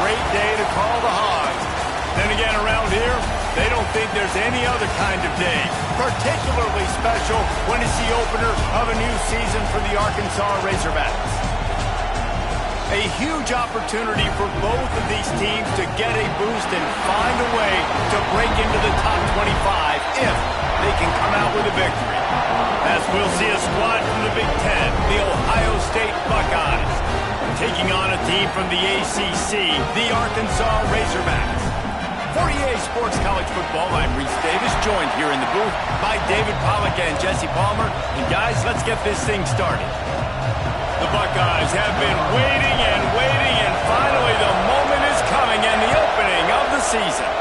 great day to call the Hogs. Then again, around here, they don't think there's any other kind of day particularly special when it's the opener of a new season for the Arkansas Razorbacks. A huge opportunity for both of these teams to get a boost and find a way to break into the top 25 if they can come out with a victory. As we'll see a squad from the Big Ten, the Ohio State Buckeyes, taking on a team from the ACC, the Arkansas Razorbacks. For EA Sports College Football, I'm Reese Davis, joined here in the booth by David Pollack and Jesse Palmer. And guys, let's get this thing started. The Buckeyes have been waiting, and finally the moment is coming and the opening of the season.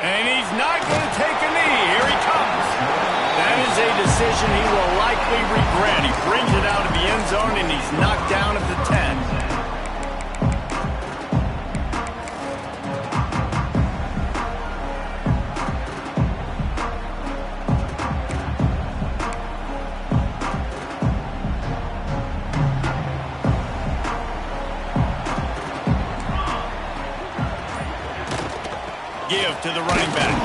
And he's not going to take a knee. Here he comes. That is a decision he will likely regret. He brings it out of the end zone, and he's knocked down at the 10. Give to the running back.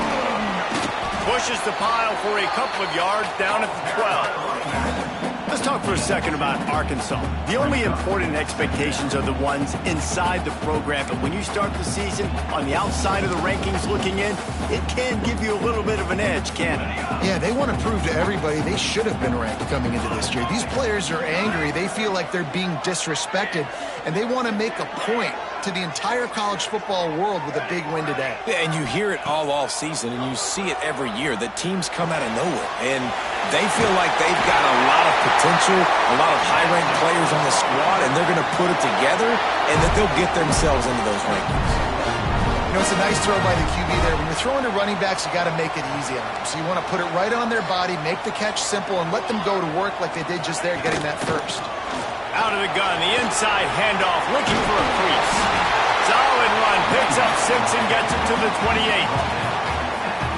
Pushes the pile for a couple of yards down at the 12. Let's talk for a second about Arkansas. The only important expectations are the ones inside the program, but when you start the season on the outside of the rankings looking in, it can give you a little bit of an edge, can't it? Yeah, they want to prove to everybody they should have been ranked coming into this year. These players are angry. They feel like they're being disrespected, and they want to make a point to the entire college football world with a big win today. Yeah, and you hear it all season, and you see it every year. The teams come out of nowhere, and they feel like they've got a lot of potential, a lot of high-ranked players on the squad, and they're going to put it together, and that they'll get themselves into those rankings. You know, it's a nice throw by the QB there. When you're throwing to running backs, you got to make it easy on them. So you want to put it right on their body, make the catch simple, and let them go to work like they did just there, getting that first. Out of the gun, the inside handoff, looking for a crease. Solid run, picks up 6 and gets it to the 28.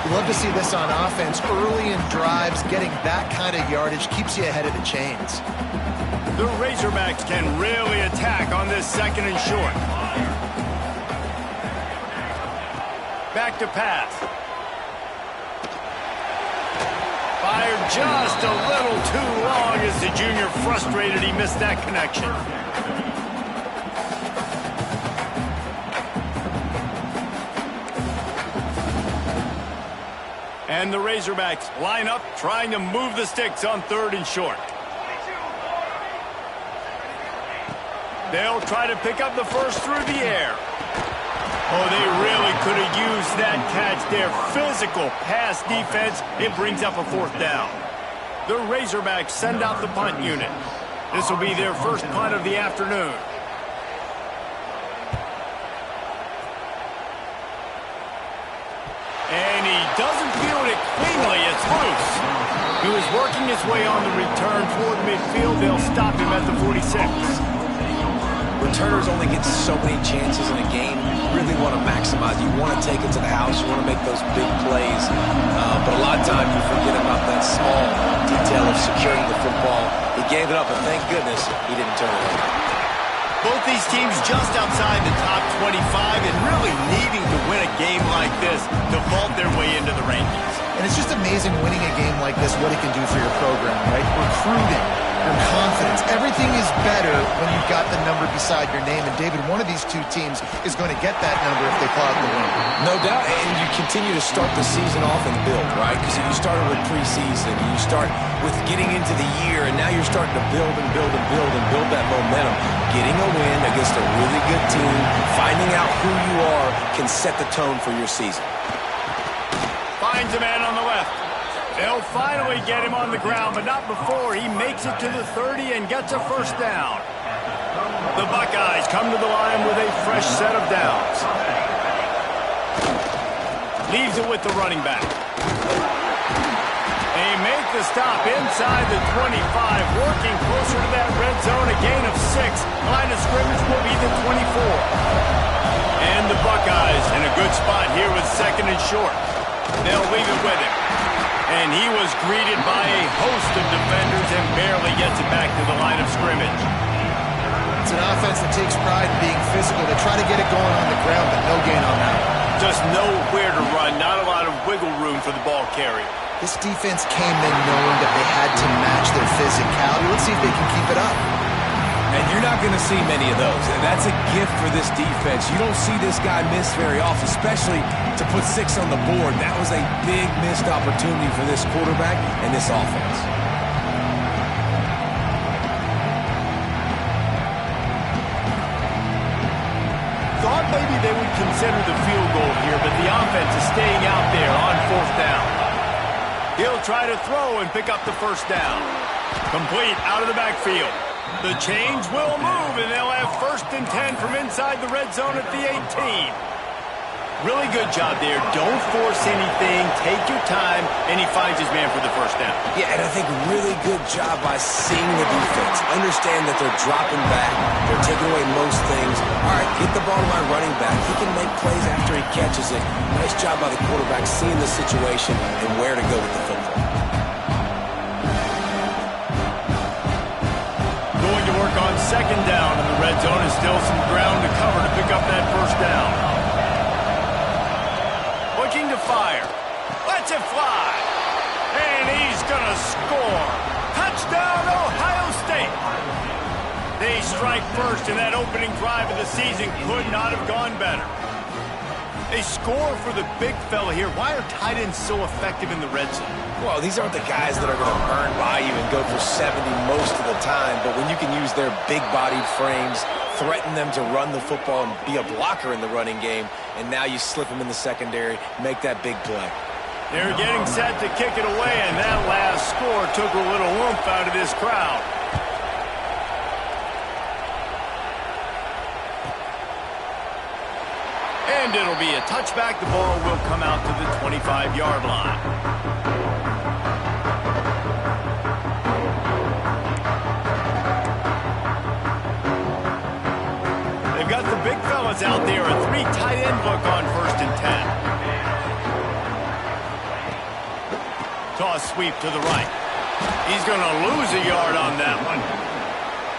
You love to see this on offense. Early in drives, getting that kind of yardage keeps you ahead of the chains. The Razorbacks can really attack on this second and short. Back to pass. Fired just a little too long as the junior frustrated he missed that connection. And the Razorbacks line up, trying to move the sticks on 3rd and short. They'll try to pick up the first through the air. Oh, they really could have used that catch there. Physical pass defense. It brings up a 4th down. The Razorbacks send out the punt unit. This will be their first punt of the afternoon. And he doesn't field it cleanly. It's loose. He was working his way on the return toward midfield. They'll stop him at the 46. Returners only get so many chances in a game. You really want to maximize. You want to take it to the house. You want to make those big plays. But a lot of times you forget about that small detail of securing the football. He gave it up, and thank goodness he didn't turn it over. Both these teams just outside the top 25 and really needing to win a game like this to vault their way into the rankings. And it's just amazing winning a game like this, what it can do for your program, right? Recruiting, your confidence, everything is better when you've got the number beside your name. And David, one of these two teams is going to get that number if they plot the win. No doubt, and you continue to start the season off and build, right? Because you started with preseason, you start with getting into the year, and now you're starting to build and build and build and build that momentum. Getting a win against a really good team, finding out who you are, can set the tone for your season. Finds a man on the left. They'll finally get him on the ground, but not before he makes it to the 30 and gets a first down. The Buckeyes come to the line with a fresh set of downs. Leaves it with the running back. They make the stop inside the 25, working closer to that red zone, a gain of 6. Line of scrimmage will be the 24. And the Buckeyes in a good spot here with 2nd and short. They'll leave it with him. And he was greeted by a host of defenders and barely gets it back to the line of scrimmage. It's an offense that takes pride in being physical. They try to get it going on the ground, but no gain on that. Just nowhere to run, not a lot of wiggle room for the ball carrier. This defense came in knowing that they had to match their physicality. Let's see if they can keep it up. And you're not going to see many of those. And that's a gift for this defense. You don't see this guy miss very often, especially to put 6 on the board. That was a big missed opportunity for this quarterback and this offense. Thought maybe they would consider the field goal here, but the offense is staying out there on 4th down. He'll try to throw and pick up the 1st down. Complete out of the backfield. The change will move, and they'll have 1st and 10 from inside the red zone at the 18. Really good job there. Don't force anything. Take your time, and he finds his man for the 1st down. Yeah, and I think really good job by seeing the defense. Understand that they're dropping back. They're taking away most things. All right, get the ball to my running back. He can make plays after he catches it. Nice job by the quarterback seeing the situation and where to go with the football. Going to work on 2nd down in the red zone, and still some ground to cover to pick up that 1st down. Looking to fire. Lets it fly. And he's going to score. Touchdown, Ohio State. They strike first, and that opening drive of the season could not have gone better. They score for the big fella here. Why are tight ends so effective in the red zone? Well, these aren't the guys that are going to burn by you and go for 70 most of the time, but when you can use their big-bodied frames, threaten them to run the football and be a blocker in the running game, and now you slip them in the secondary, make that big play. They're getting set to kick it away, and that last score took a little oomph out of this crowd. And it'll be a touchback. The ball will come out to the 25-yard line. They've got the big fellas out there. A 3 tight end look on 1st and 10. Toss sweep to the right. He's going to lose a yard on that one.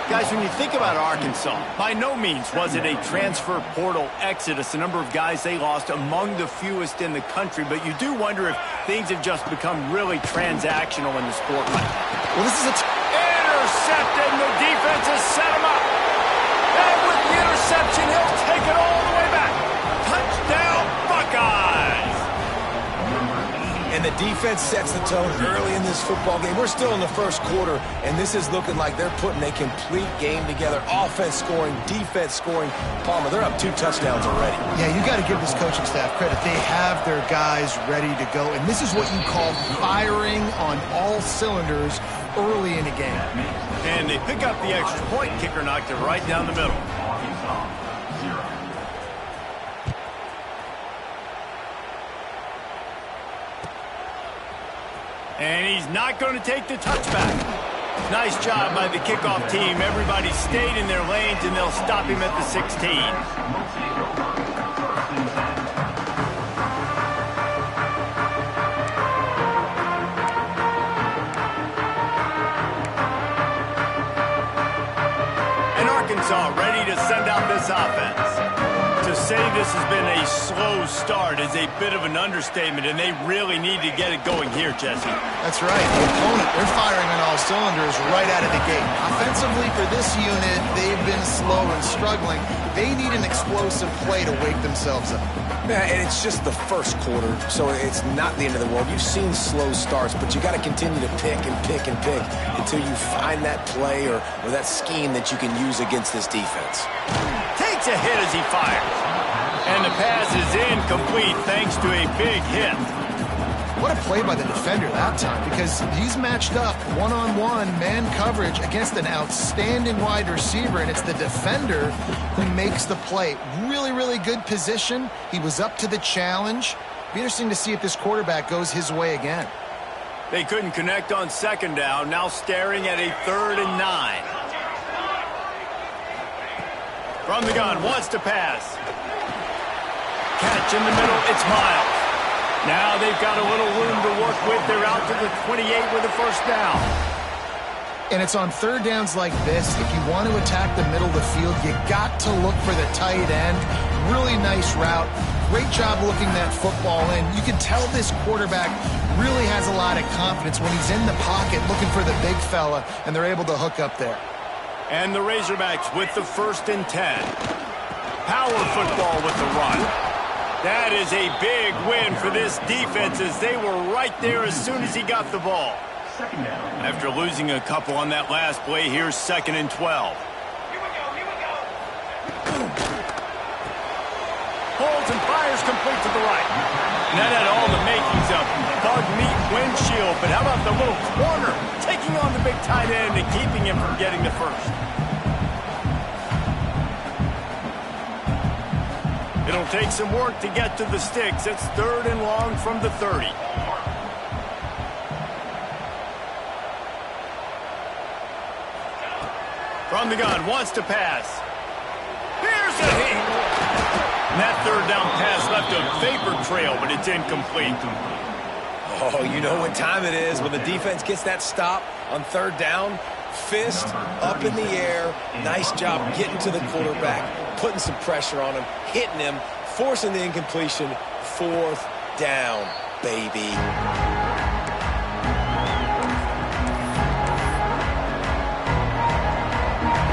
Guys, when you think about Arkansas, by no means was it a transfer portal exodus. The number of guys they lost among the fewest in the country, but you do wonder if things have just become really transactional in the sport right now. Well, this is intercepted, and the defense has set him up. And with the interception, he'll take it all the way back. Touchdown, Buckeyes! And the defense sets the tone early in this football game. We're still in the 1st quarter, and this is looking like they're putting a complete game together. Offense scoring, defense scoring. Palmer, they're up 2 touchdowns already. Yeah, you got to give this coaching staff credit. They have their guys ready to go, and this is what you call firing on all cylinders early in a game. And they pick up the extra point. Kicker knocked it right down the middle. And he's not going to take the touchback. Nice job by the kickoff team. Everybody stayed in their lanes, and they'll stop him at the 16. And Arkansas ready to send out this offense. To say this has been a slow start is a bit of an understatement, and they really need to get it going here, Jesse. That's right. The opponent, they're firing on all cylinders right out of the gate. Offensively, for this unit, they've been slow and struggling. They need an explosive play to wake themselves up. Yeah, and it's just the 1st quarter, so it's not the end of the world. You've seen slow starts, but you got to continue to pick and pick and pick until you find that play or that scheme that you can use against this defense. Takes a hit as he fires. And the pass is incomplete thanks to a big hit. What a play by the defender that time, because he's matched up one-on-one man coverage against an outstanding wide receiver, and it's the defender who makes the play. Really, really good position. He was up to the challenge. Be interesting to see if this quarterback goes his way again. They couldn't connect on 2nd down. Now staring at a 3rd and 9. From the gun, wants to pass. Catch in the middle, it's Miles. Now they've got a little room to work with. They're out to the 28 with the 1st down. And it's on third downs like this, if you want to attack the middle of the field, you got to look for the tight end. Really nice route. Great job looking that football in. You can tell this quarterback really has a lot of confidence when he's in the pocket looking for the big fella, and they're able to hook up there. And the Razorbacks with the 1st and 10. Power football with the run. That is a big win for this defense as they were right there as soon as he got the ball. After losing a couple on that last play, here's 2nd and 12. Holds and fires complete to the right. And that had all the makings of bug meat windshield, but how about the little corner taking on the big tight end and keeping him from getting the first? It'll take some work to get to the sticks. It's 3rd and long from the 30. From the gun, wants to pass. Here's a hit. And that 3rd down pass left a vapor trail, but it's incomplete. Oh, you know what time it is when the defense gets that stop on 3rd down. Fist up in the air. Nice job getting to the quarterback, putting some pressure on him, hitting him, forcing the incompletion. 4th down, baby.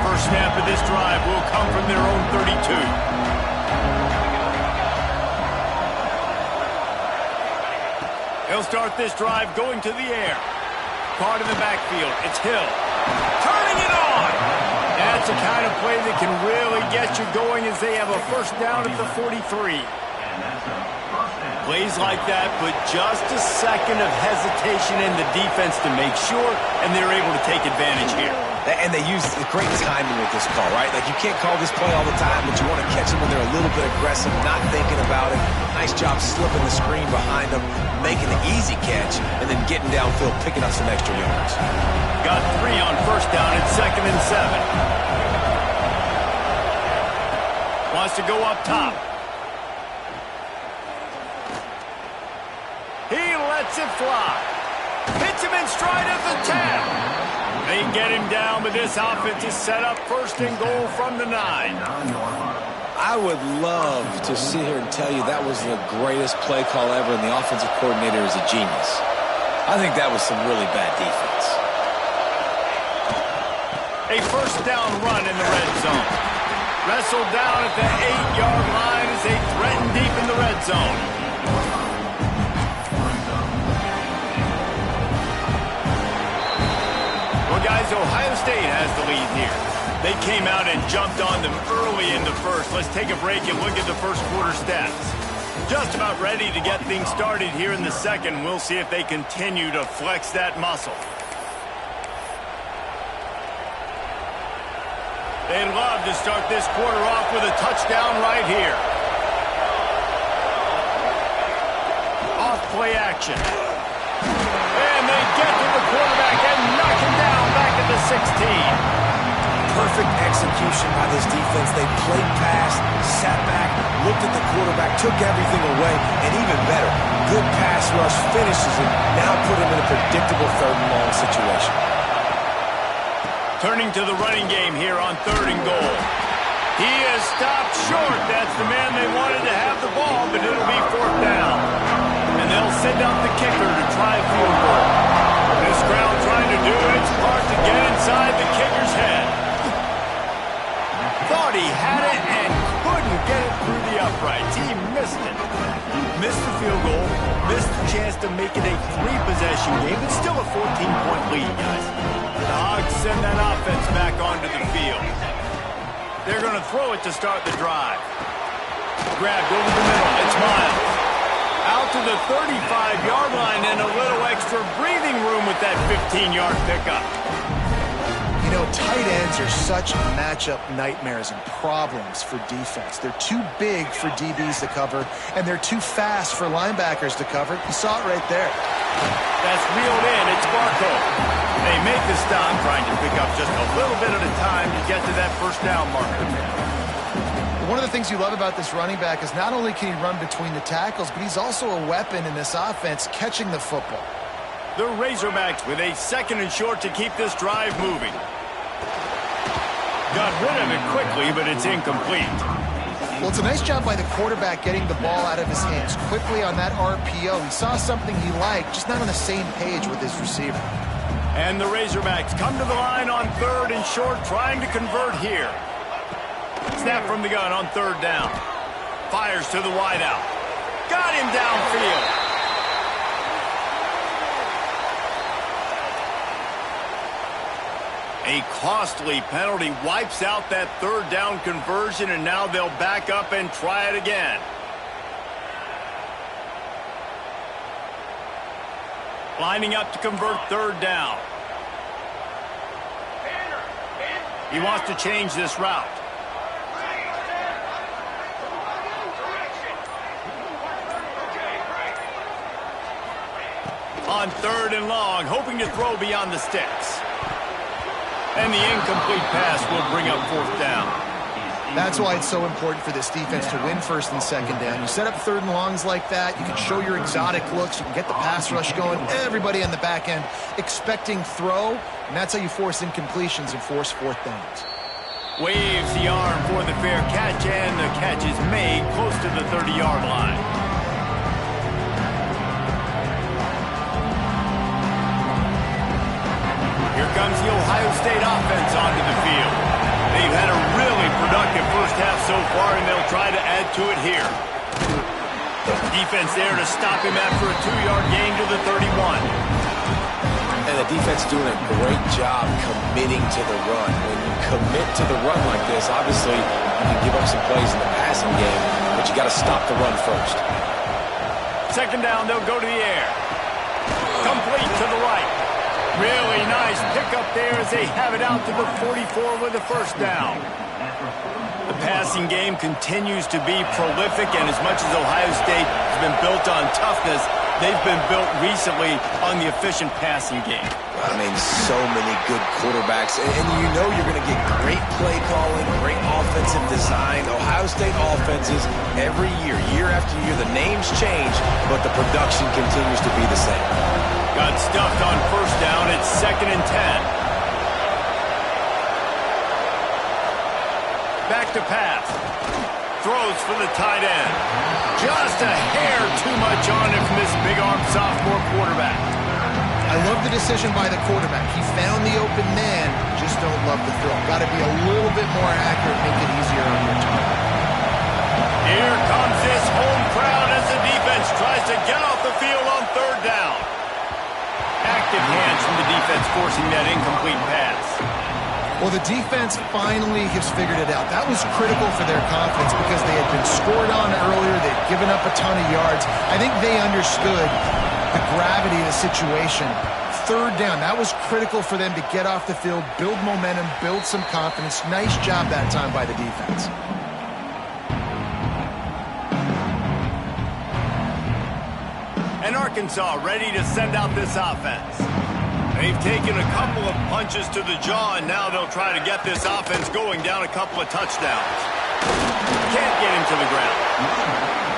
First snap of this drive will come from their own 32. He'll start this drive going to the air. Caught in the backfield. It's Hill. Turning it on. That's the kind of play that can really get you going as they have a 1st down at the 43. Plays like that put just a second of hesitation in the defense to make sure, and they're able to take advantage here. And they use great timing with this call, right? Like, you can't call this play all the time, but you want to catch them when they're a little bit aggressive, not thinking about it. Nice job slipping the screen behind them, making the easy catch, and then getting downfield, picking up some extra yards. Got 3 on 1st down at 2nd and 7. Wants to go up top. He lets it fly. Hits him in stride at the 10. They get him down, but this offense is set up 1st and goal from the 9. I would love to sit here and tell you that was the greatest play call ever, and the offensive coordinator is a genius. I think that was some really bad defense. A 1st down run in the red zone. Wrestled down at the 8-yard line as they threaten deep in the red zone. Guys, Ohio State has the lead here. They came out and jumped on them early in the 1st. Let's take a break and look at the 1st quarter stats. Just about ready to get things started here in the 2nd. We'll see if they continue to flex that muscle. They'd love to start this quarter off with a touchdown right here. Off play action. And they get to the quarterback and knock him down back at the 16. Perfect execution by this defense. They played pass, sat back, looked at the quarterback, took everything away, and even better, good pass rush, finishes it, now put him in a predictable 3rd and long situation. Turning to the running game here on 3rd and goal. He is stopped short. That's the man they wanted to have the ball, but it'll be 4th down. And they'll send out the kicker to try a field goal. This crowd trying to do its part to get inside the kicker's head. Thought he had it and couldn't get it through the uprights. He missed it. Missed the field goal, missed the chance to make it a 3-possession game. It's still a 14-point lead, guys. The Hogs send that offense back onto the field. They're going to throw it to start the drive. Grabbed over the middle. It's Miles. Out to the 35-yard line and a little extra breathing room with that 15-yard pickup. You know, tight ends are such matchup nightmares and problems for defense. They're too big for DBs to cover, and they're too fast for linebackers to cover. You saw it right there. That's reeled in. It's Barco. They make the stop, trying to pick up just a little bit at a time to get to that 1st down marker. One of the things you love about this running back is not only can he run between the tackles, but he's also a weapon in this offense catching the football. The Razorbacks with a 2nd and short to keep this drive moving. Got rid of it quickly, but it's incomplete. Well, it's a nice job by the quarterback getting the ball out of his hands quickly on that RPO. He saw something he liked, just not on the same page with his receiver. And the Razorbacks come to the line on 3rd and short, trying to convert here. Snap from the gun on 3rd down. Fires to the wideout. Got him downfield. A costly penalty wipes out that 3rd down conversion, and now they'll back up and try it again. Lining up to convert 3rd down. He wants to change this route. On 3rd and long, hoping to throw beyond the sticks. And the incomplete pass will bring up 4th down. That's why it's so important for this defense to win 1st and 2nd down. You set up 3rd and longs like that, you can show your exotic looks, you can get the pass rush going, everybody on the back end expecting throw, and that's how you force incompletions and force 4th downs. Waves the arm for the fair catch, and the catch is made close to the 30-yard line. Here comes the Ohio State offense onto the field. They've had a really productive first half so far, and they'll try to add to it here. Defense there to stop him after a 2-yard gain to the 31. And the defense doing a great job committing to the run. When you commit to the run like this, obviously you can give up some plays in the passing game, but you got to stop the run first. 2nd down, they'll go to the air. Complete to the right. Really nice pickup there as they have it out to the 44 with a 1st down. The passing game continues to be prolific, and as much as Ohio State has been built on toughness, they've been built recently on the efficient passing game. I mean, so many good quarterbacks, and you know you're going to get great play calling, great offensive design. Ohio State offenses, every year after year, the names change, but the production continues to be the same. Got stuffed on 1st down. It's 2nd and 10. Back to pass. Throws for the tight end. Just a hair too much on him from this big-arm sophomore quarterback. I love the decision by the quarterback. He found the open man, just don't love the throw. Got to be a little bit more accurate, make it easier on your target. Here comes this home crowd as the defense tries to get off the field on 3rd down. Active hands from the defense forcing that incomplete pass. Well, the defense finally has figured it out. That was critical for their confidence because they had been scored on earlier. They'd given up a ton of yards. I think they understood the gravity of the situation. 3rd down, that was critical for them to get off the field, build momentum, build some confidence. Nice job that time by the defense. And Arkansas ready to send out this offense. They've taken a couple of punches to the jaw, and now they'll try to get this offense going down a couple of touchdowns. Can't get him to the ground.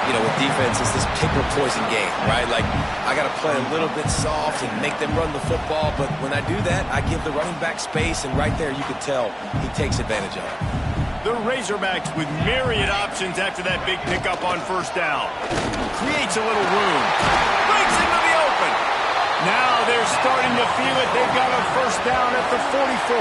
You know, with defense, it's this pick or poison game, right? Like, I got to play a little bit soft and make them run the football, but when I do that, I give the running back space, and right there you can tell he takes advantage of it. The Razorbacks with myriad options after that big pickup on 1st down. Creates a little room. Breaks into the open. Now they're starting to feel it. They've got a 1st down at the 44.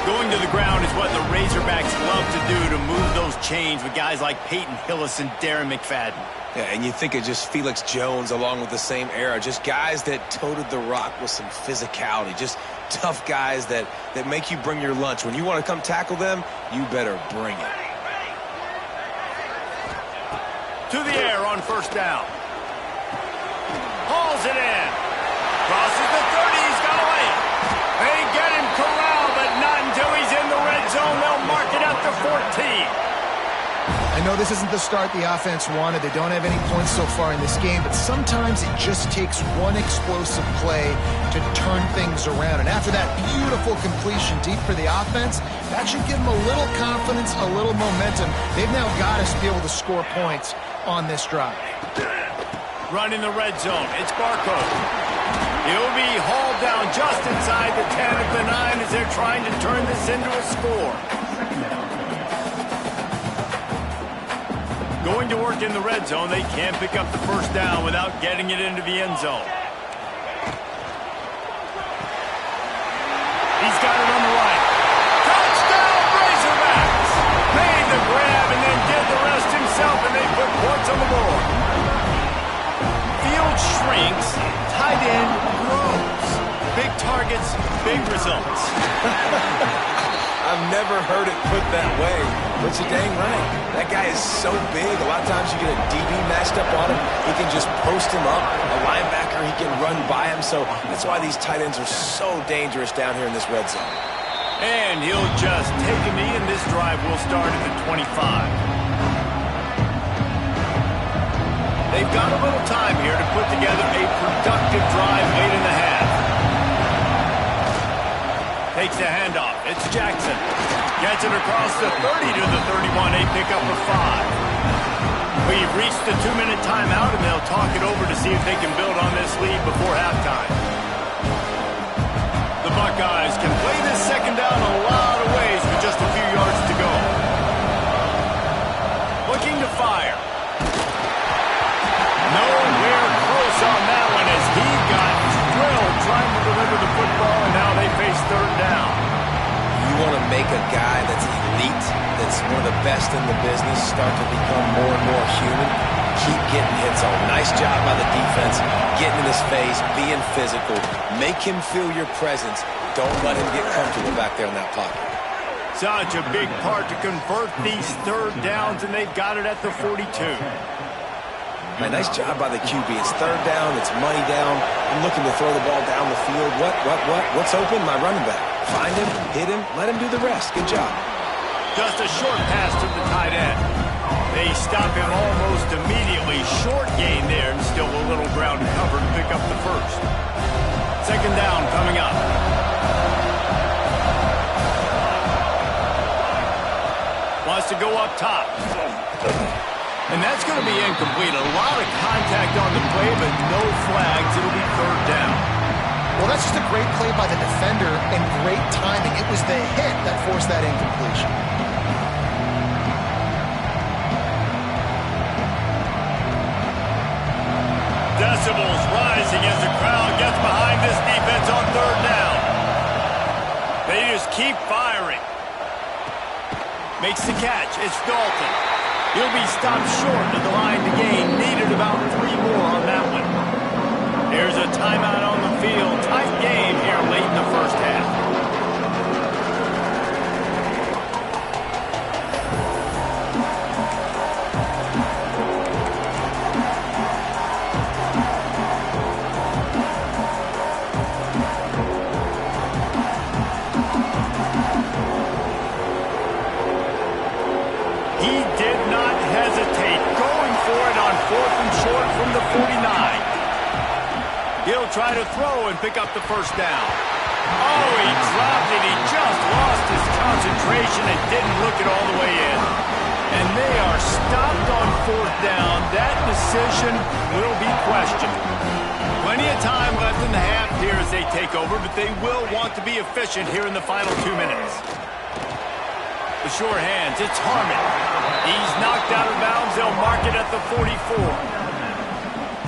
Going to the ground is what the Razorbacks love to do, to move those chains with guys like Peyton Hillis and Darren McFadden. Yeah, and you think of just Felix Jones along with the same era, just guys that toted the rock with some physicality, just tough guys that make you bring your lunch. When you want to come tackle them, you better bring it. To the air on 1st down. Hauls it in. Crosses the 30. He's got away. They get him corralled, but not until he's in the red zone. They'll mark it up to 14. I know this isn't the start the offense wanted. They don't have any points so far in this game, but sometimes it just takes one explosive play to turn things around. And after that beautiful completion deep for the offense, that should give them a little confidence, a little momentum. They've now got to be able to score points on this drive. running the red zone. It's Barcode. He'll be hauled down just inside the 10 at the 9 as they're trying to turn this into a score. Going to work in the red zone, they can't pick up the first down without getting it into the end zone. He's got it on the right. Touchdown, Razorbacks! Made the grab and then did the rest himself, and they put points on the board. Field shrinks, tight end grows. Big targets, big results. I've never heard it put that way, but you're dang right. That guy is so big. A lot of times you get a DB matched up on him. He can just post him up. A linebacker, he can run by him. So that's why these tight ends are so dangerous down here in this red zone. And he'll just take a knee, and this drive will start at the 25. They've got a little time here to put together a productive drive late in the half. Takes the handoff. It's Jackson. Gets it across the 30 to the 31. A pickup of 5. We've reached the 2-minute timeout, and they'll talk it over to see if they can build on this lead before halftime. The Buckeyes can play this second down a lot of ways with just a few yards to go. Looking to fire. Nowhere close on that one as he got drilled trying to deliver the football, and now they face third down. You want to make a guy that's elite, that's one of the best in the business, start to become more and more human. Keep getting hits on. Nice job by the defense, getting in his face, being physical. Make him feel your presence. Don't let him get comfortable back there in that pocket. Such a big part to convert these third downs, and they've got it at the 42. Man, nice job by the QB. It's third down. It's money down. I'm looking to throw the ball down the field. What's open? My running back. Find him, hit him, let him do the rest. Good job. Just a short pass to the tight end. They stop him almost immediately. Short gain there, and still a little ground to cover to pick up the first. Second down coming up. Wants to go up top. And that's going to be incomplete. A lot of contact on the play, but no flags. It'll be third down. Well, that's just a great play by the defender and great timing. It was the hit that forced that incompletion. Decibels rising as the crowd gets behind this defense on third down. They just keep firing. Makes the catch. It's Dalton. He'll be stopped short of the line to gain. Needed about 3 more on that one. There's a timeout on the field. Tight game here late in the first half. He did not hesitate, going for it on 4th and short from the 49. He'll try to throw and pick up the first down. Oh, he dropped it. He just lost his concentration and didn't look it all the way in. And they are stopped on 4th down. That decision will be questioned. Plenty of time left in the half here as they take over, but they will want to be efficient here in the final 2 minutes. The sure hands, it's Harmon. He's knocked out of bounds. They'll mark it at the 44.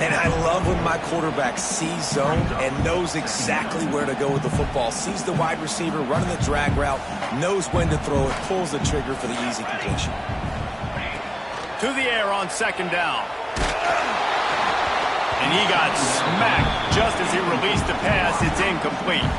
And I love when my quarterback sees zone and knows exactly where to go with the football. Sees the wide receiver running the drag route, knows when to throw it, pulls the trigger for the easy completion. To the air on second down. And he got smacked just as he released the pass. It's incomplete.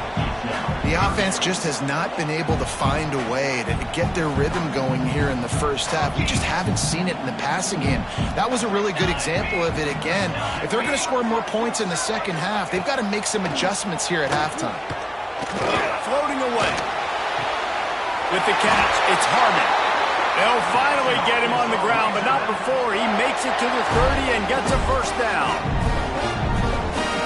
The offense just has not been able to find a way to get their rhythm going here in the first half. We just haven't seen it in the passing game. That was a really good example of it again. If they're going to score more points in the second half, they've got to make some adjustments here at halftime. Floating away. With the catch, it's Harmon. They'll finally get him on the ground, but not before he makes it to the 30 and gets a first down.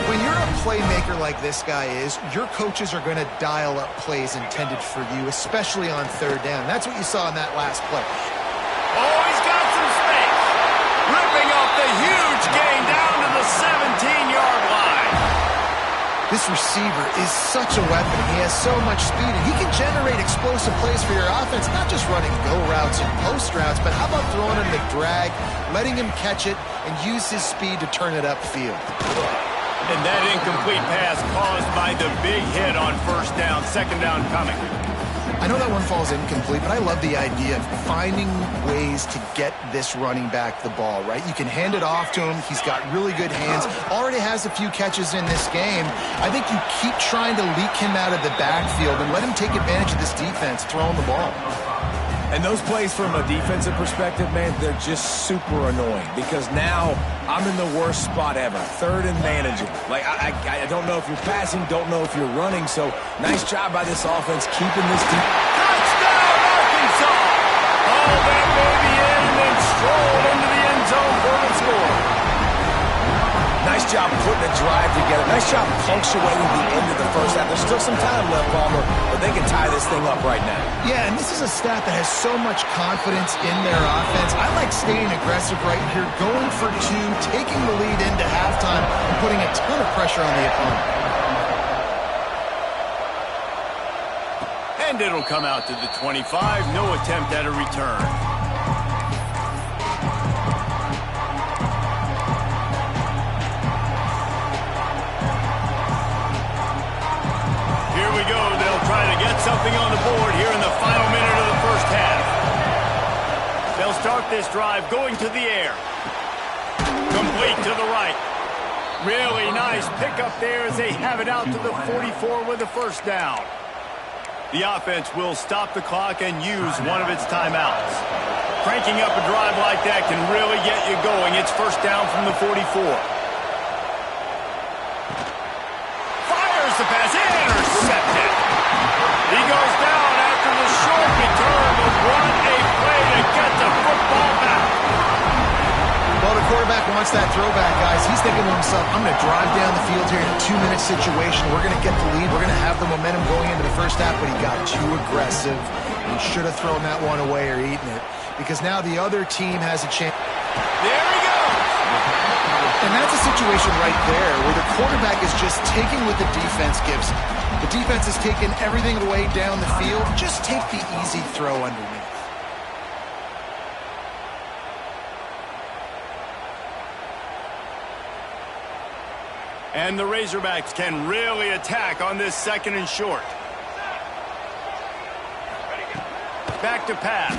When you're a playmaker like this guy is, your coaches are going to dial up plays intended for you, especially on third down. That's what you saw in that last play. Oh, he's got some space. Ripping off the huge gain down to the 17-yard line. This receiver is such a weapon. He has so much speed, and he can generate explosive plays for your offense, not just running go routes and post routes, but how about throwing him the drag, letting him catch it, and use his speed to turn it upfield. And that incomplete pass caused by the big hit on first down, second down coming. I know that one falls incomplete, but I love the idea of finding ways to get this running back the ball, right? You can hand it off to him. He's got really good hands. Already has a few catches in this game. I think you keep trying to leak him out of the backfield and let him take advantage of this defense throwing the ball. And those plays from a defensive perspective, man, they're just super annoying because now I'm in the worst spot ever, third and manageable. Like, I don't know if you're passing, don't know if you're running, so nice job by this offense keeping this deep. Touchdown, Arkansas! Oh, that baby in and then strolled into the end zone for the score. Nice job putting a drive together. Nice job punctuating the end of the first half. There's still some time left, Palmer, but they can tie this thing up right now. Yeah, and this is a staff that has so much confidence in their offense. I like staying aggressive right here, going for two, taking the lead into halftime, and putting a ton of pressure on the opponent. And it'll come out to the 25. No attempt at a return. Here we go. They'll try to get something on the board here in the final minute of the first half. They'll start this drive going to the air. Complete to the right. Really nice pickup there as they have it out to the 44 with the first down. The offense will stop the clock and use one of its timeouts. Cranking up a drive like that can really get you going. It's first down from the 44. Fires the pass, intercepted. He goes down after the short return, but what a play to get the football back. Well, the quarterback wants that throwback, guys. He's thinking to himself, I'm going to drive down the field here in a 2-minute situation. We're going to get the lead. We're going to have the momentum going into the first half, but he got too aggressive. He should have thrown that one away or eaten it because now the other team has a chance. There he goes. And that's a situation right there where the quarterback is just taking what the defense gives him. The defense is taking everything away down the field. Just take the easy throw underneath. And the Razorbacks can really attack on this second and short. Back to pass.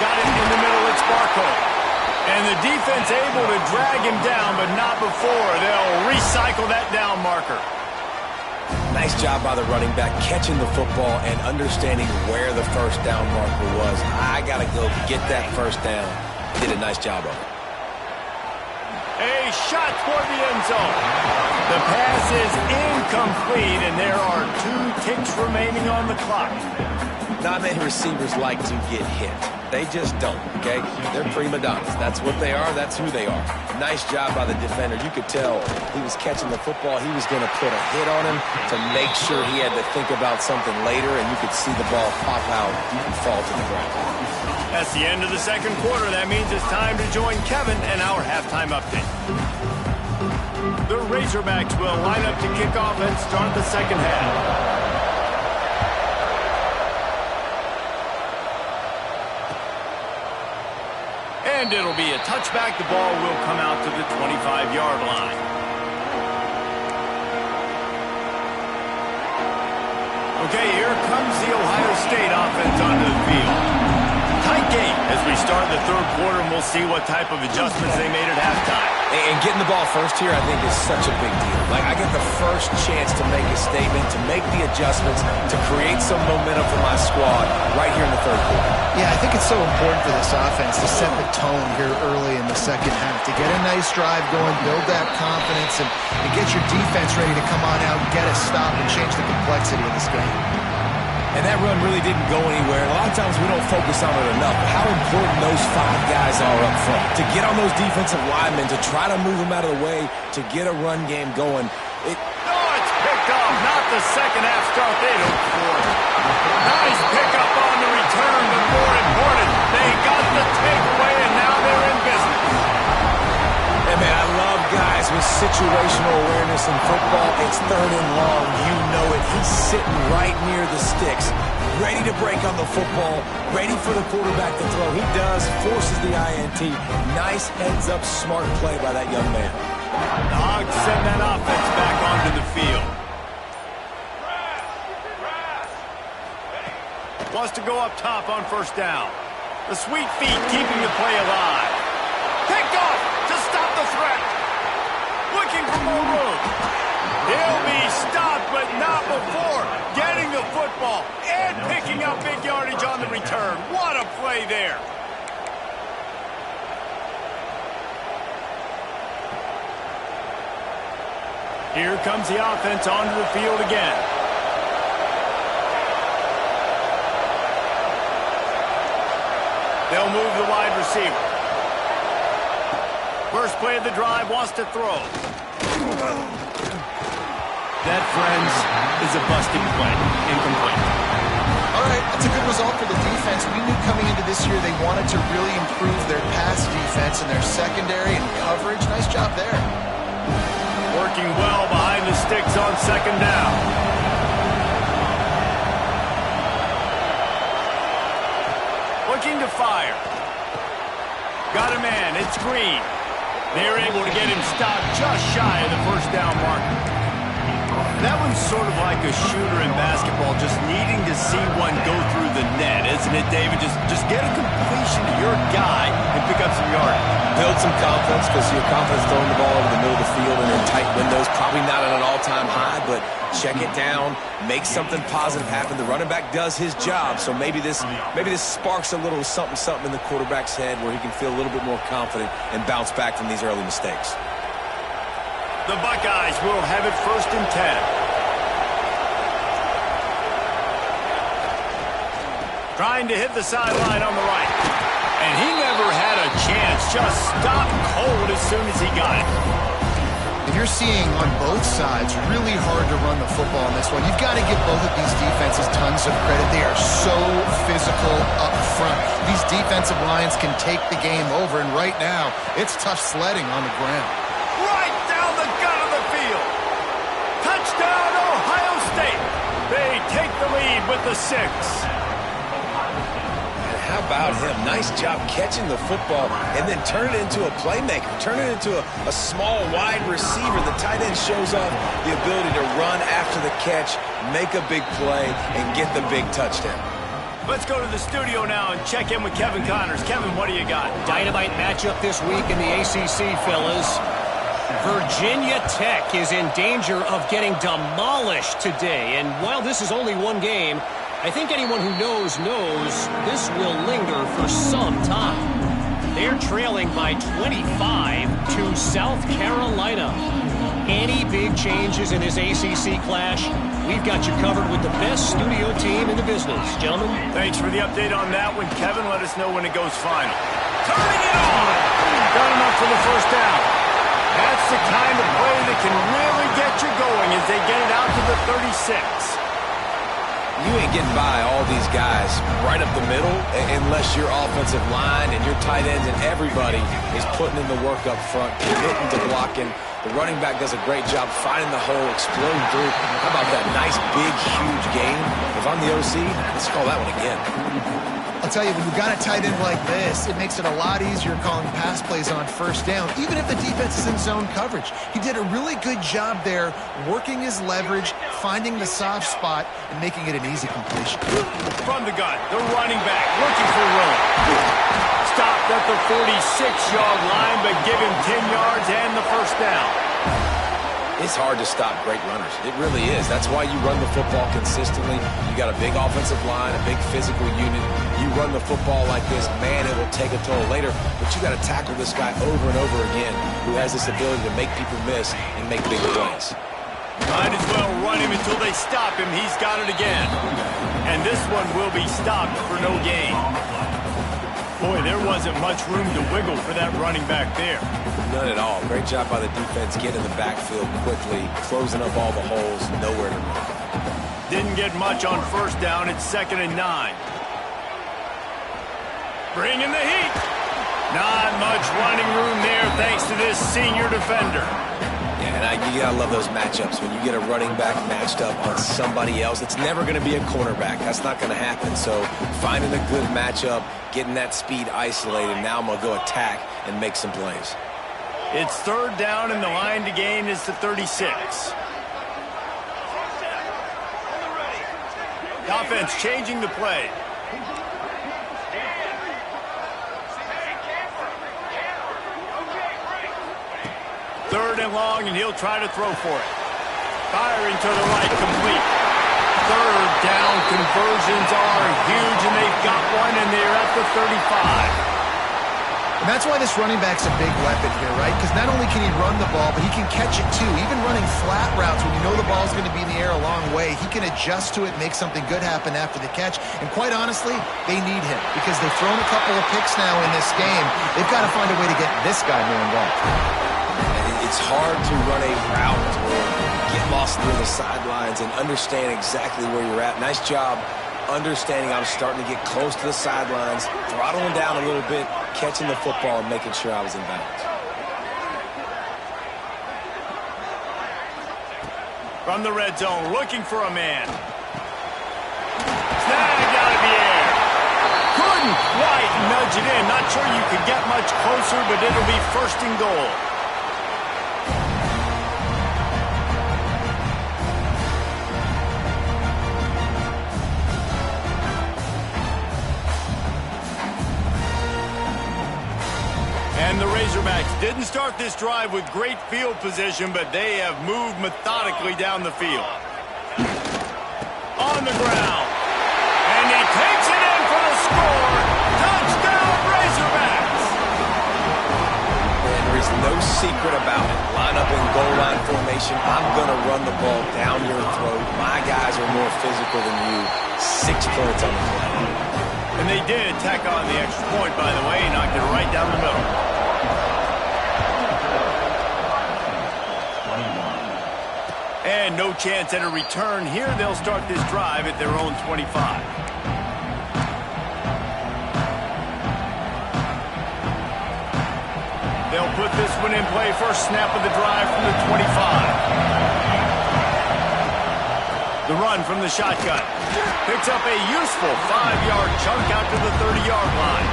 Got it in the middle, it's Barco. And the defense able to drag him down, but not before. They'll recycle that down marker. Nice job by the running back, catching the football and understanding where the first down marker was. I got to go get that first down. Did a nice job of it. A shot toward the end zone. The pass is incomplete, and there are 2 ticks remaining on the clock. Not many receivers like to get hit. They just don't, okay? They're prima donnas. That's what they are. That's who they are. Nice job by the defender. You could tell he was catching the football. He was going to put a hit on him to make sure he had to think about something later, and you could see the ball pop out and fall to the ground. That's the end of the second quarter. That means it's time to join Kevin and our halftime update. The Razorbacks will line up to kick off and start the second half. And it'll be a touchback. The ball will come out to the 25-yard line. Okay, here comes the Ohio State offense onto the field. Tight game as we start the third quarter, and we'll see what type of adjustments they made at halftime. And getting the ball first here, I think, is such a big deal. Like, I get the first chance to make a statement, to make the adjustments, to create some momentum for my squad right here in the third quarter. Yeah, I think it's so important for this offense to set the tone here early in the second half, to get a nice drive going, build that confidence, and get your defense ready to come on out, get a stop, and change the complexity of this game. And that run really didn't go anywhere. A lot of times we don't focus on it enough. How important those 5 guys are up front. To get on those defensive linemen, to try to move them out of the way, to get a run game going. It's picked off. Not the second half start they hoped for. Nice pickup on the return, but more important, they got the takeaway, and now they're in business. And man, I love guys with situational awareness in football. It's third and long. You know it. He's sitting right near the sticks, ready to break on the football, ready for the quarterback to throw. He does, forces the INT. Nice heads-up, smart play by that young man. The Hogs send that offense back onto the field. Wants to go up top on first down. The sweet feet keeping the play alive. Picked off to stop the threat. Looking for more room. He'll be stopped, but not before getting the football and picking up big yardage on the return. What a play there. Here comes the offense onto the field again. They'll move the wide receiver. First play of the drive, wants to throw. That, friends, is a busted play. Incomplete. All right, that's a good result for the defense. We knew coming into this year they wanted to really improve their pass defense and their secondary and coverage. Nice job there. Working well behind the sticks on second down. Looking to fire. Got a man. It's Green. They're able to get him stopped just shy of the first down marker. That one's sort of like a shooter in basketball, just needing to see one go through the net, isn't it, David? Just get a completion to your guy and pick up some yardage. Build some confidence, because your confidence throwing the ball over the middle of the field and in tight windows, probably not at an all-time high, but check it down, make something positive happen. The running back does his job, so maybe this sparks a little something in the quarterback's head where he can feel a little bit more confident and bounce back from these early mistakes. The Buckeyes will have it 1st and 10. Trying to hit the sideline on the right. And he never had a chance. Just stopped cold as soon as he got it. And you're seeing on both sides really hard to run the football in this one. You've got to give both of these defenses tons of credit. They are so physical up front. These defensive lines can take the game over, and right now, it's tough sledding on the ground. Right down the gut of the field. Touchdown, Ohio State. They take the lead with the 6. How about him? Nice job catching the football and then turn it into a playmaker. Turn it into a small, wide receiver. The tight end shows off the ability to run after the catch, make a big play, and get the big touchdown. Let's go to the studio now and check in with Kevin Connors. Kevin, what do you got? Dynamite matchup this week in the ACC, fellas. Virginia Tech is in danger of getting demolished today. And while this is only one game, I think anyone who knows this will linger for some time. They're trailing by 25 to South Carolina. Any big changes in this ACC clash, we've got you covered with the best studio team in the business. Gentlemen. Thanks for the update on that one, Kevin. Let us know when it goes final. Turning it on! Got enough for the first down. That's the kind of play that can really get you going as they get it out to the 36. You ain't getting by all these guys right up the middle unless your offensive line and your tight ends and everybody is putting in the work up front, committing to blocking. The running back does a great job finding the hole, exploding through. How about that nice, big, huge game? If I'm the OC, let's call that one again. I'll tell you, when you've got a tight end like this, it makes it a lot easier calling pass plays on first down, even if the defense is in zone coverage. He did a really good job there, working his leverage, finding the soft spot, and making it an easy completion. From the gun, the running back looking for room. Stopped at the 46-yard line, but give him 10 yards and the first down. It's hard to stop great runners. It really is. That's why you run the football consistently. You got a big offensive line, a big physical unit. You run the football like this, man, it will take a toll later. But you got to tackle this guy over and over again who has this ability to make people miss and make big plays. Might as well run him until they stop him. He's got it again. And this one will be stopped for no gain. Boy, there wasn't much room to wiggle for that running back there. None at all. Great job by the defense getting in the backfield quickly, closing up all the holes, nowhere to run. Didn't get much on first down. It's 2nd and 9. Bringing the heat. Not much running room there thanks to this senior defender. Yeah, and you gotta love those matchups. When you get a running back matched up on somebody else, it's never gonna be a cornerback. That's not gonna happen. So finding a good matchup, getting that speed isolated, now I'm gonna go attack and make some plays. It's third down, and the line to gain is to 36. The offense changing the play. Third and long, and he'll try to throw for it. Firing to the right, complete. Third down conversions are huge, and they've got one, and they're at the 35. And that's why this running back's a big weapon here, right? Because not only can he run the ball, but he can catch it too. Even running flat routes when you know the ball's going to be in the air a long way, he can adjust to it, make something good happen after the catch. And quite honestly, they need him because they've thrown a couple of picks now in this game. They've got to find a way to get this guy more involved. It's hard to run a route or get lost near the sidelines and understand exactly where you're at. Nice job understanding I was starting to get close to the sidelines, throttling down a little bit, catching the football and making sure I was in bounds. From the red zone, looking for a man. Snagged out of the air. Couldn't quite nudge it in. Not sure you could get much closer, but it'll be first and goal. And the Razorbacks didn't start this drive with great field position, but they have moved methodically down the field. On the ground. And he takes it in for the score. Touchdown, Razorbacks! And there is no secret about it. Line up in goal line formation. I'm going to run the ball down your throat. My guys are more physical than you. 6 points on the play. And they did tack on the extra point, by the way, knocked it right down the middle. And no chance at a return here. They'll start this drive at their own 25. They'll put this one in play. First snap of the drive from the 25. The run from the shotgun. Picks up a useful 5-yard chunk out to the 30-yard line.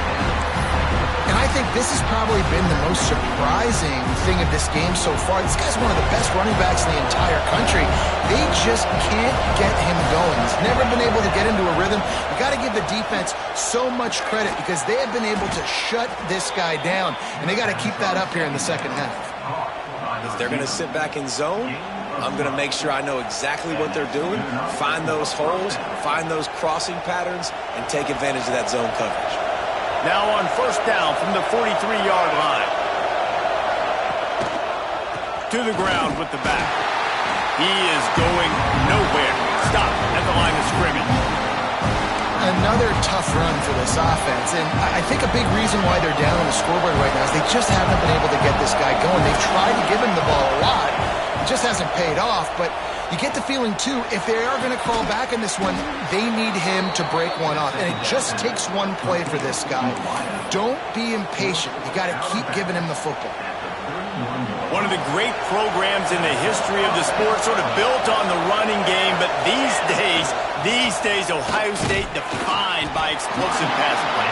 And I think this has probably been the most surprising thing of this game so far. This guy's one of the best running backs in the entire country. They just can't get him going. He's never been able to get into a rhythm. You got to give the defense so much credit because they have been able to shut this guy down, and they got to keep that up here in the second half. If they're going to sit back in zone, I'm going to make sure I know exactly what they're doing, find those holes, find those crossing patterns, and take advantage of that zone coverage. Now on first down from the 43-yard line. To the ground with the back. He is going nowhere. Stop at the line of scrimmage. Another tough run for this offense, and I think a big reason why they're down on the scoreboard right now is they just haven't been able to get this guy going. They've tried to give him the ball a lot. It just hasn't paid off, but you get the feeling, too, if they are going to crawl back in this one, they need him to break one off. And it just takes one play for this guy. Don't be impatient. You got to keep giving him the football. One of the great programs in the history of the sport, sort of built on the running game, but these days, Ohio State defined by explosive pass play.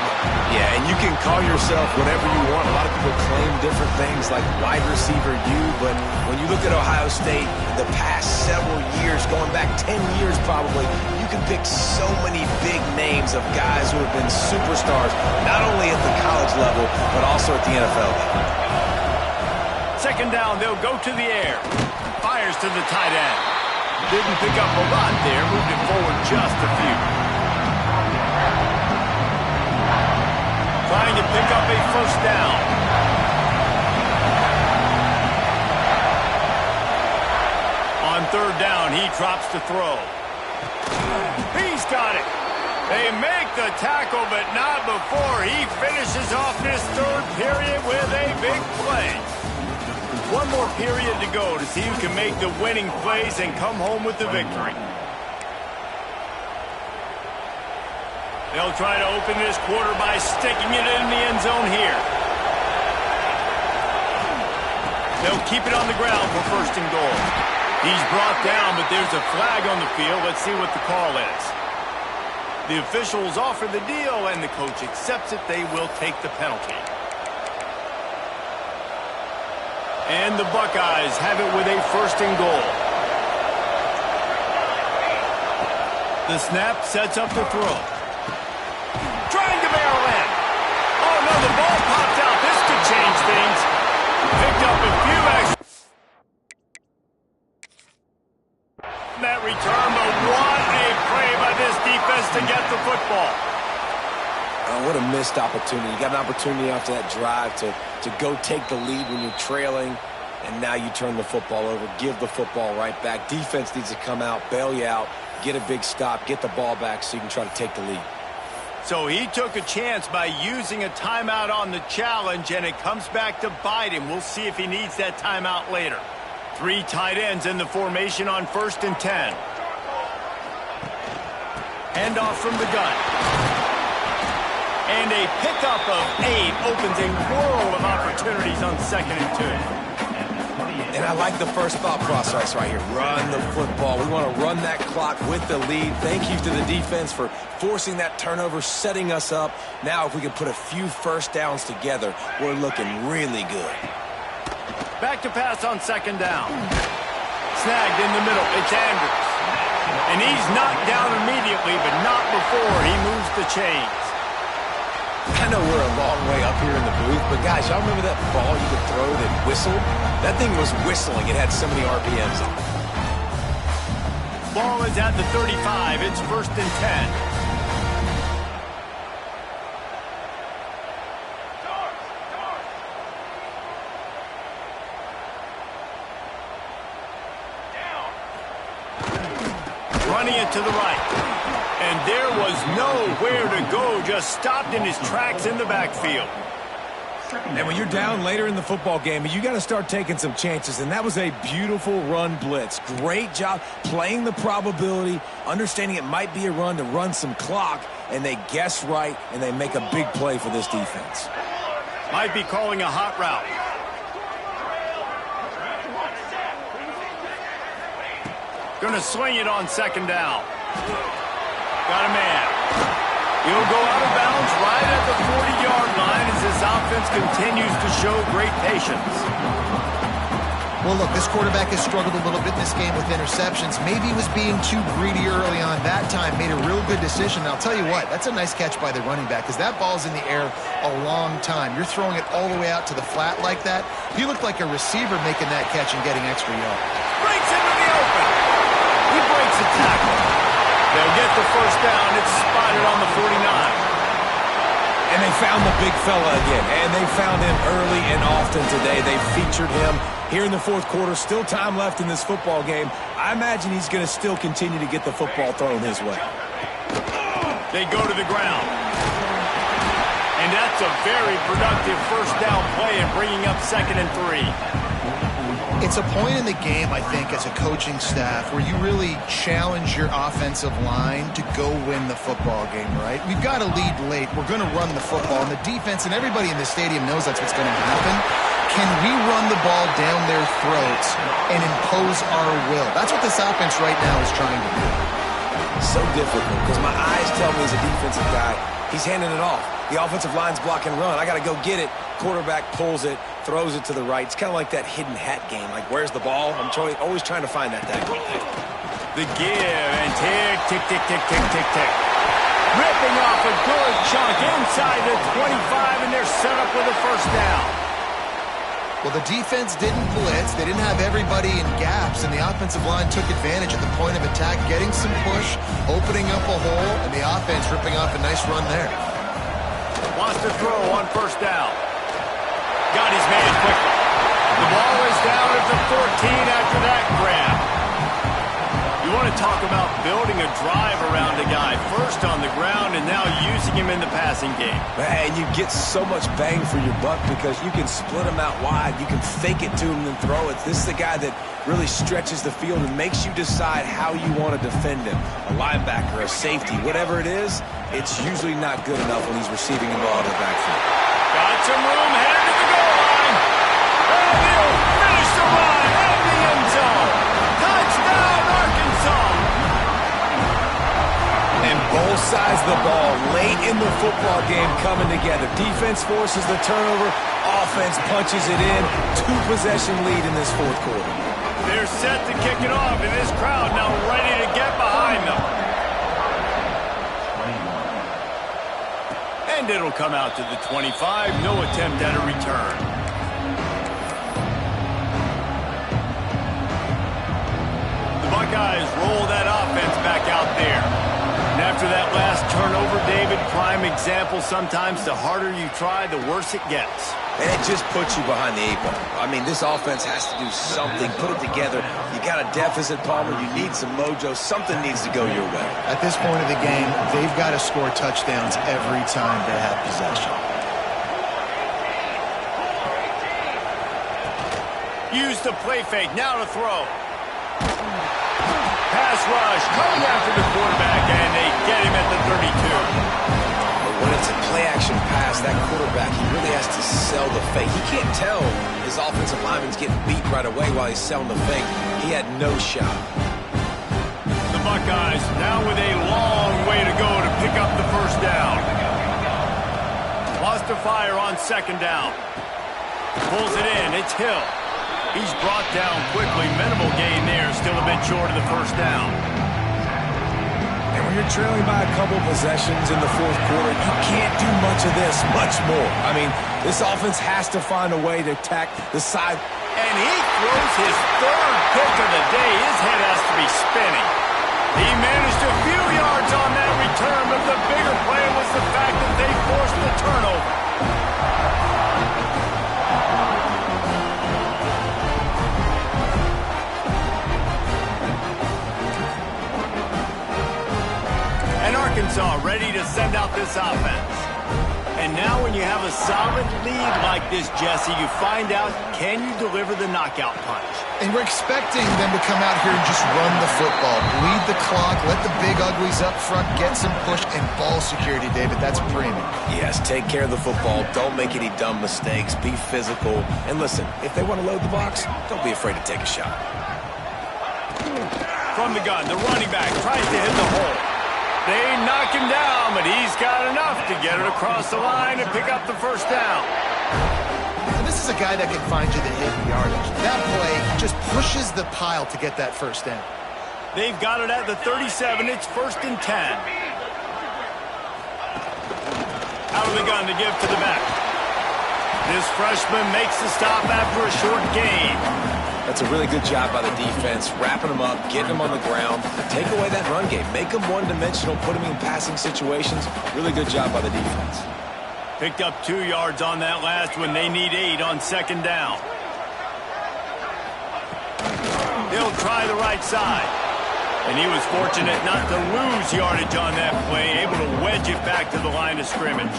Yeah, and you can call yourself whatever you want. A lot of people claim different things like wide receiver U, but when you look at Ohio State the past several years, going back 10 years probably, you can pick so many big names of guys who have been superstars, not only at the college level, but also at the NFL level. Second down, they'll go to the air. Fires to the tight end. Didn't pick up a lot there, moved it forward just a few. Trying to pick up a first down. On third down, he drops to throw. He's got it. They make the tackle, but not before he finishes off this third period with a big play. One more period to go to see who can make the winning plays and come home with the victory. They'll try to open this quarter by sticking it in the end zone here. They'll keep it on the ground for first and goal. He's brought down, but there's a flag on the field. Let's see what the call is. The officials offer the deal, and the coach accepts it. They will take the penalty. And the Buckeyes have it with a first and goal. The snap sets up the throw. Trying to barrel in. Oh, no, the ball popped out. This could change things. Picked up a few extra. That return, but what a play by this defense to get the football. Oh, what a missed opportunity. You got an opportunity after that drive to go take the lead when you're trailing, and now you turn the football over, give the football right back. Defense needs to come out, bail you out, get a big stop, get the ball back so you can try to take the lead. So he took a chance by using a timeout on the challenge, and it comes back to bite him. We'll see if he needs that timeout later. 3 tight ends in the formation on 1st and 10. Handoff from the gun. And a pickup of 8 opens a world of opportunities on 2nd and 2. And I like the first thought process right here. Run the football. We want to run that clock with the lead. Thank you to the defense for forcing that turnover, setting us up. Now if we can put a few first downs together, we're looking really good. Back to pass on 2nd down. Snagged in the middle. It's Andrews. And he's knocked down immediately, but not before he moves the chains. I know we're a long way up here in the booth, but guys, y'all remember that ball you could throw that whistled? That thing was whistling. It had so many RPMs on it. Ball is at the 35. It's 1st and 10. Running it to the right. And there was nowhere to go, just stopped in his tracks in the backfield. And when you're down later in the football game, you got to start taking some chances, and that was a beautiful run blitz. Great job playing the probability, understanding it might be a run to run some clock, and they guess right, and they make a big play for this defense. Might be calling a hot route. Gonna swing it on 2nd down. Got a man. He'll go out of bounds right at the 40-yard line as this offense continues to show great patience. Well, look, this quarterback has struggled a little bit in this game with interceptions. Maybe he was being too greedy early on. That time made a real good decision. And I'll tell you what, that's a nice catch by the running back because that ball's in the air a long time. You're throwing it all the way out to the flat like that. He looked like a receiver making that catch and getting extra yards. Breaks into the open. He breaks a tackle. They'll get the first down. It's spotted on the 49. And they found the big fella again, and they found him early and often today. They featured him here in the 4th quarter. Still time left in this football game. I imagine he's going to still continue to get the football thrown his way. They go to the ground. And that's a very productive first down play and bringing up 2nd and 3. It's a point in the game, I think, as a coaching staff where you really challenge your offensive line to go win the football game, right? We've got to lead late. We're going to run the football, and the defense and everybody in the stadium knows that's what's going to happen. Can we run the ball down their throats and impose our will? That's what this offense right now is trying to do. So difficult because my eyes tell me as a defensive guy, he's handing it off. The offensive line's blocking run. I got to go get it. Quarterback pulls it, throws it to the right. It's kind of like that hidden hat game. Like, where's the ball? I'm always trying to find that tag. The give and tick, tick, tick, tick, tick, tick, tick. Ripping off a good chunk inside the 25, and they're set up with a first down. Well, the defense didn't blitz. They didn't have everybody in gaps, and the offensive line took advantage at the point of attack, getting some push, opening up a hole, and the offense ripping off a nice run there. Wants to throw on first down. Got his man quickly. The ball is down at the 14 after that grab. You want to talk about building a drive around a guy. First on the ground and now using him in the passing game. And you get so much bang for your buck because you can split him out wide. You can fake it to him and throw it. This is the guy that really stretches the field and makes you decide how you want to defend him. A linebacker, a safety, whatever it is, it's usually not good enough when he's receiving the ball in the backfield. Got some room, headed to the goal line. And he'll finish football game coming together. Defense forces the turnover. Offense punches it in. 2-possession lead in this fourth quarter. They're set to kick it off, and this crowd now ready to get behind them. And it'll come out to the 25. No attempt at a return. The Buckeyes roll that offense back out there. And after that last turnover, David, prime example, sometimes the harder you try, the worse it gets. And it just puts you behind the 8 ball. I mean, this offense has to do something, put it together. You got a deficit, Palmer. You need some mojo. Something needs to go your way. At this point of the game, they've got to score touchdowns every time they have possession. Use the play fake. Now to throw. Pass rush coming after the quarterback, and they get him at the 32. When it's a play-action pass, that quarterback, he really has to sell the fake. He can't tell his offensive lineman's getting beat right away while he's selling the fake. He had no shot. The Buckeyes now with a long way to go to pick up the first down. Lost to fire on second down. Pulls it in. It's Hill. He's brought down quickly. Minimal gain there. Still a bit short of the first down. And when you're trailing by a couple possessions in the fourth quarter, you can't do much of this, much more. I mean, this offense has to find a way to attack the side. And he throws his third pick of the day. His head has to be spinning. He managed a few yards on that return, but the bigger play was the fact that they forced the turnover. Arkansas ready to send out this offense. And now when you have a solid lead like this, Jesse, you find out, can you deliver the knockout punch? And we're expecting them to come out here and just run the football, bleed the clock, let the big uglies up front get some push and ball security, David. That's premium. Yes, take care of the football. Don't make any dumb mistakes. Be physical. And listen, if they want to load the box, don't be afraid to take a shot. From the gun, the running back tries to hit the hole. They knock him down, but he's got enough to get it across the line and pick up the first down. And this is a guy that can find you the hidden yardage. That play just pushes the pile to get that first down. They've got it at the 37. It's 1st and 10. Out of the gun to give to the back. This freshman makes the stop after a short gain. That's a really good job by the defense, wrapping them up, getting them on the ground. Take away that run game. Make them one-dimensional, put them in passing situations. Really good job by the defense. Picked up 2 yards on that last one. They need 8 on second down. They'll try the right side. And he was fortunate not to lose yardage on that play, able to wedge it back to the line of scrimmage.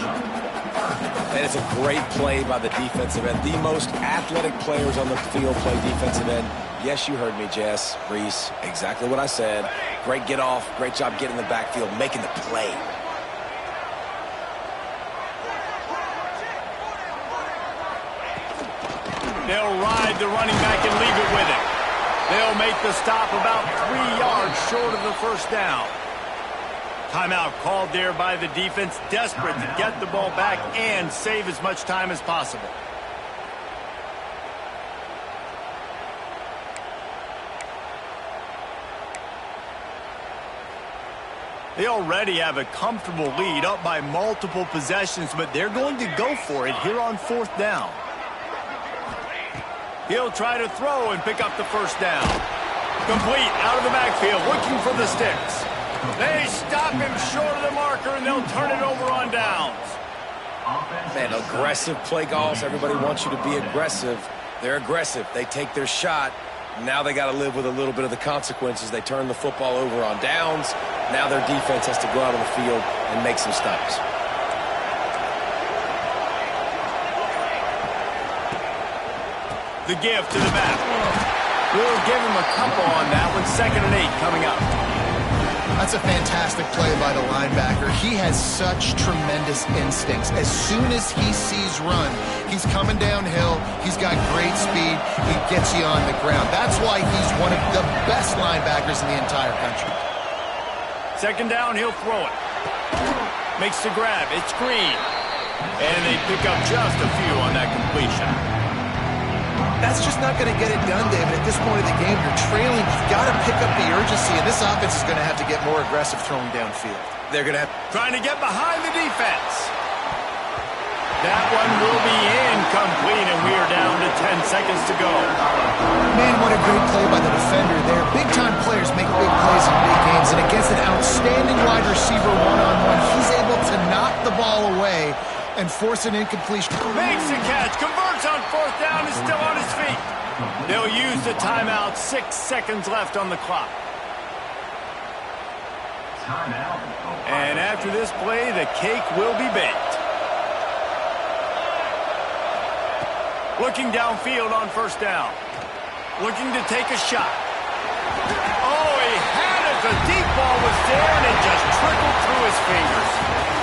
And it's a great play by the defensive end. The most athletic players on the field play defensive end. Yes, you heard me, Jess, Reese. Exactly what I said. Great get off. Great job getting in the backfield, making the play. They'll ride the running back and leave it with him. They'll make the stop about 3 yards short of the first down. Timeout called there by the defense, desperate to get the ball back and save as much time as possible. They already have a comfortable lead, up by multiple possessions, but they're going to go for it here on 4th down. He'll try to throw and pick up the first down. Complete out of the backfield, looking for the sticks. They stop him short of the marker, and they'll turn it over on downs. Man, aggressive play calls. Everybody wants you to be aggressive. They're aggressive. They take their shot. Now they got to live with a little bit of the consequences. They turn the football over on downs. Now their defense has to go out on the field and make some stops. The give to the back. We'll give him a couple on that one. 2nd and 8 coming up. That's a fantastic play by the linebacker. He has such tremendous instincts. As soon as he sees run, he's coming downhill. He's got great speed. He gets you on the ground. That's why he's one of the best linebackers in the entire country. 2nd down, he'll throw it. Makes the grab. It's Green. And they pick up just a few on that completion. That's just not going to get it done, David. At this point of the game, you're trailing. You've got to pick up the urgency, and this offense is going to have to get more aggressive throwing downfield. They're going to have... Trying to get behind the defense. That one will be incomplete, and we are down to 10 seconds to go. Man, what a great play by the defender there. Big-time players make big plays in big games, and against an outstanding wide receiver one-on-one, he's able to knock the ball away and force an incompletion. Makes the catch, converts on fourth down, is still on his feet. They'll use the timeout, 6 seconds left on the clock. And after this play, the cake will be baked. Looking downfield on first down. Looking to take a shot. Oh, he had it. The deep ball was there, and it just trickled through his fingers.